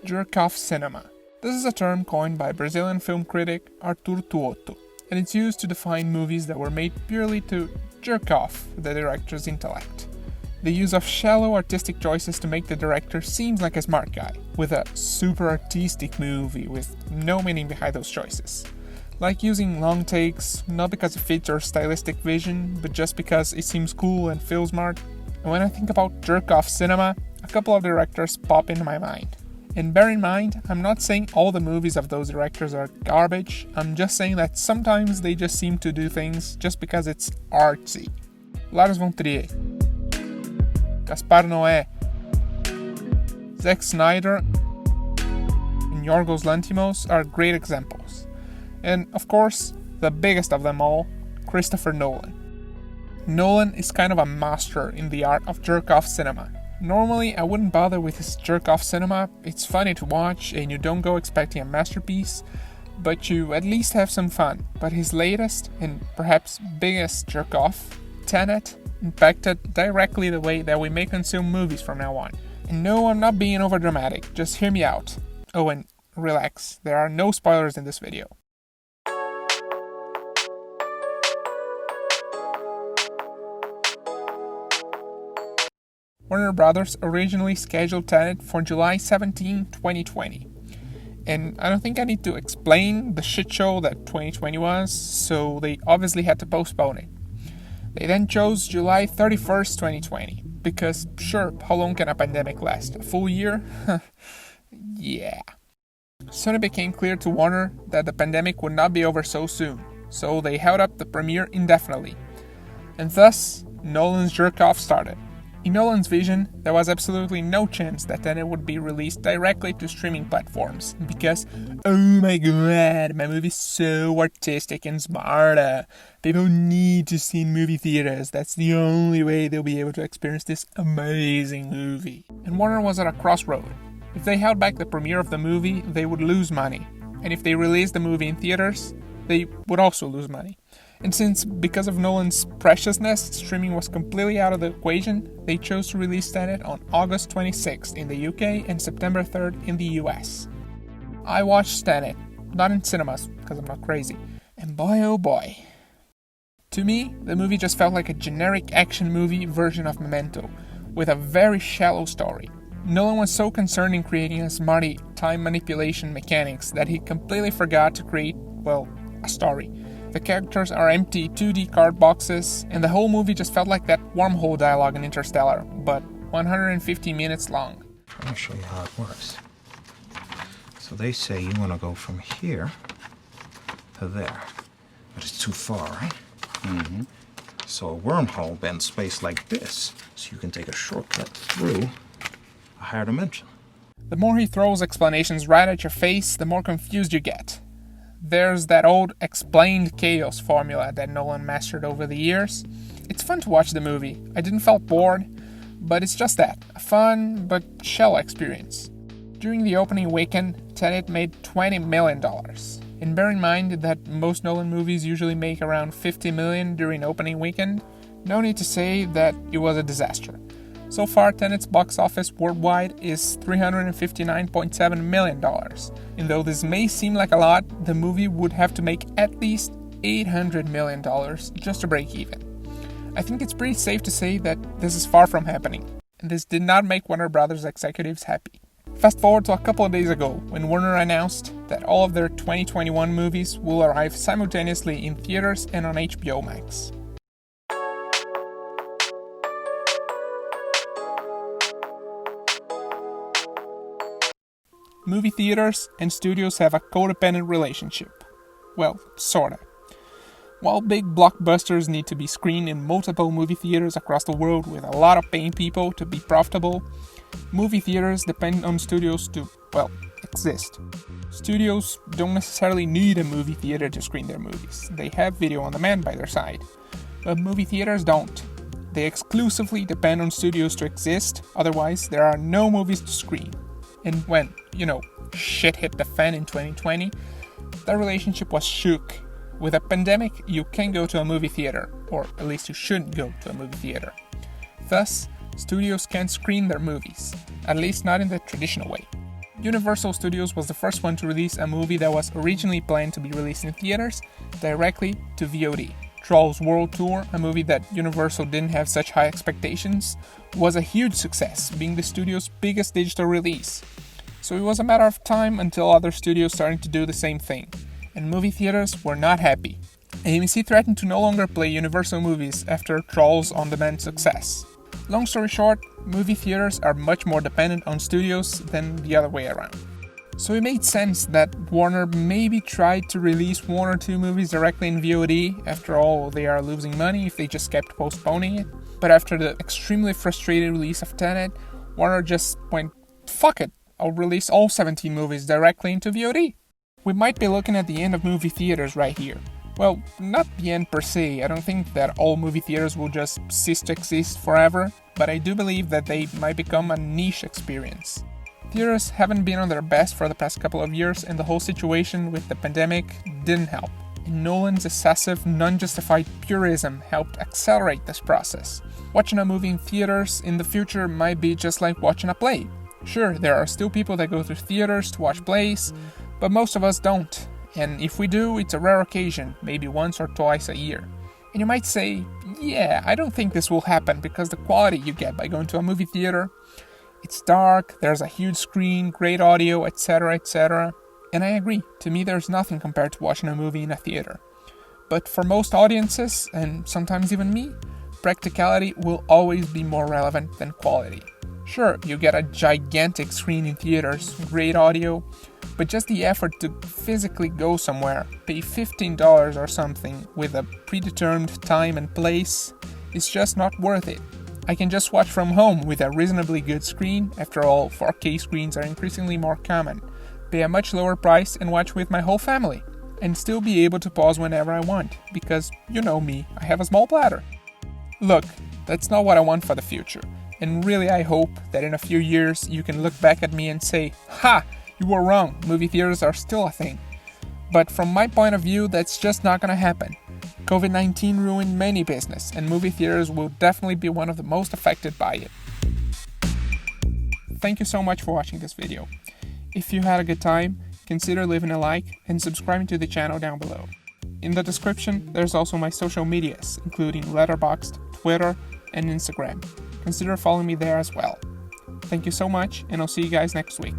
jerk-off cinema. This is a term coined by Brazilian film critic Arthur Tuotto, and it's used to define movies that were made purely to jerk off the director's intellect. The use of shallow artistic choices to make the director seem like a smart guy, with a super artistic movie with no meaning behind those choices. Like using long takes, not because it fits your stylistic vision, but just because it seems cool and feels smart. And when I think about jerk-off cinema, a couple of directors pop into my mind. And bear in mind, I'm not saying all the movies of those directors are garbage, I'm just saying that sometimes they just seem to do things just because it's artsy. Lars von Trier, Gaspar Noé, Zack Snyder, and Yorgos Lanthimos are great examples. And of course, the biggest of them all, Christopher Nolan. Nolan is kind of a master in the art of jerk-off cinema. Normally, I wouldn't bother with his jerk-off cinema. It's funny to watch and you don't go expecting a masterpiece, but you at least have some fun. But his latest and perhaps biggest jerk-off, Tenet, impacted directly the way that we may consume movies from now on. And no, I'm not being overdramatic, just hear me out. Oh, and relax, there are no spoilers in this video. Warner Brothers originally scheduled Tenet for July 17, 2020. And I don't think I need to explain the shit show that 2020 was, so they obviously had to postpone it. They then chose July 31st, 2020, because sure, how long can a pandemic last? A full year? Yeah. Soon it became clear to Warner that the pandemic would not be over so soon, so they held up the premiere indefinitely. And thus, Nolan's jerk-off started. In Nolan's vision, there was absolutely no chance that Tenet would be released directly to streaming platforms, because, oh my god, my movie's so artistic and smart. People need to see in movie theaters, that's the only way they'll be able to experience this amazing movie. And Warner was at a crossroad. If they held back the premiere of the movie, they would lose money, and if they released the movie in theaters, they would also lose money. And since, because of Nolan's preciousness, streaming was completely out of the equation, they chose to release Tenet on August 26th in the UK and September 3rd in the US. I watched Tenet, not in cinemas, because I'm not crazy, and boy oh boy. To me, the movie just felt like a generic action movie version of Memento, with a very shallow story. Nolan was so concerned in creating a smarty time manipulation mechanics that he completely forgot to create, well, a story. The characters are empty 2D card boxes, and the whole movie just felt like that wormhole dialogue in Interstellar, but 150 minutes long. Let me show you how it works. So they say you want to go from here to there, but it's too far, right? Mm-hmm. So a wormhole bends space like this, so you can take a shortcut through a higher dimension. The more he throws explanations right at your face, the more confused you get. There's that old explained chaos formula that Nolan mastered over the years. It's fun to watch the movie. I didn't feel bored, but it's just that, a fun but shallow experience. During the opening weekend, Tenet made $20 million. And bear in mind that most Nolan movies usually make around $50 million during opening weekend. No need to say that it was a disaster. So far, Tenet's box office worldwide is $359.7 million. And though this may seem like a lot, the movie would have to make at least $800 million just to break even. I think it's pretty safe to say that this is far from happening, and this did not make Warner Brothers executives happy. Fast forward to a couple of days ago, when Warner announced that all of their 2021 movies will arrive simultaneously in theaters and on HBO Max. Movie theaters and studios have a codependent relationship. Well, sorta. While big blockbusters need to be screened in multiple movie theaters across the world with a lot of paying people to be profitable, movie theaters depend on studios to, well, exist. Studios don't necessarily need a movie theater to screen their movies. They have video on demand by their side. But movie theaters don't. They exclusively depend on studios to exist, otherwise there are no movies to screen. And when, shit hit the fan in 2020, that relationship was shook. With a pandemic, you can't go to a movie theater, or at least you shouldn't go to a movie theater. Thus, studios can't screen their movies, at least not in the traditional way. Universal Studios was the first one to release a movie that was originally planned to be released in theaters directly to VOD. Trolls World Tour, a movie that Universal didn't have such high expectations, was a huge success, being the studio's biggest digital release. So it was a matter of time until other studios started to do the same thing, and movie theaters were not happy. AMC threatened to no longer play Universal movies after Trolls On Demand success. Long story short, movie theaters are much more dependent on studios than the other way around. So it made sense that Warner maybe tried to release one or two movies directly in VOD. After all, they are losing money if they just kept postponing it. But after the extremely frustrated release of Tenet, Warner just went, fuck it, I'll release all 17 movies directly into VOD. We might be looking at the end of movie theaters right here. Well, not the end per se. I don't think that all movie theaters will just cease to exist forever, but I do believe that they might become a niche experience. Theaters haven't been on their best for the past couple of years, and the whole situation with the pandemic didn't help. And Nolan's excessive, non-justified purism helped accelerate this process. Watching a movie in theaters in the future might be just like watching a play. Sure, there are still people that go to theaters to watch plays, but most of us don't. And if we do, it's a rare occasion, maybe once or twice a year. And you might say, yeah, I don't think this will happen because the quality you get by going to a movie theater, it's dark, there's a huge screen, great audio, etc., etc. And I agree, to me there's nothing compared to watching a movie in a theater. But for most audiences, and sometimes even me, practicality will always be more relevant than quality. Sure, you get a gigantic screen in theaters, great audio, but just the effort to physically go somewhere, pay $15 or something with a predetermined time and place, is just not worth it. I can just watch from home with a reasonably good screen. After all, 4K screens are increasingly more common, pay a much lower price and watch with my whole family, and still be able to pause whenever I want, because, you know me, I have a small bladder. Look, that's not what I want for the future, and really I hope that in a few years you can look back at me and say, ha, you were wrong, movie theaters are still a thing. But from my point of view, that's just not gonna happen. COVID-19 ruined many business, and movie theaters will definitely be one of the most affected by it. Thank you so much for watching this video. If you had a good time, consider leaving a like and subscribing to the channel down below. In the description, there's also my social medias, including Letterboxd, Twitter, and Instagram. Consider following me there as well. Thank you so much, and I'll see you guys next week.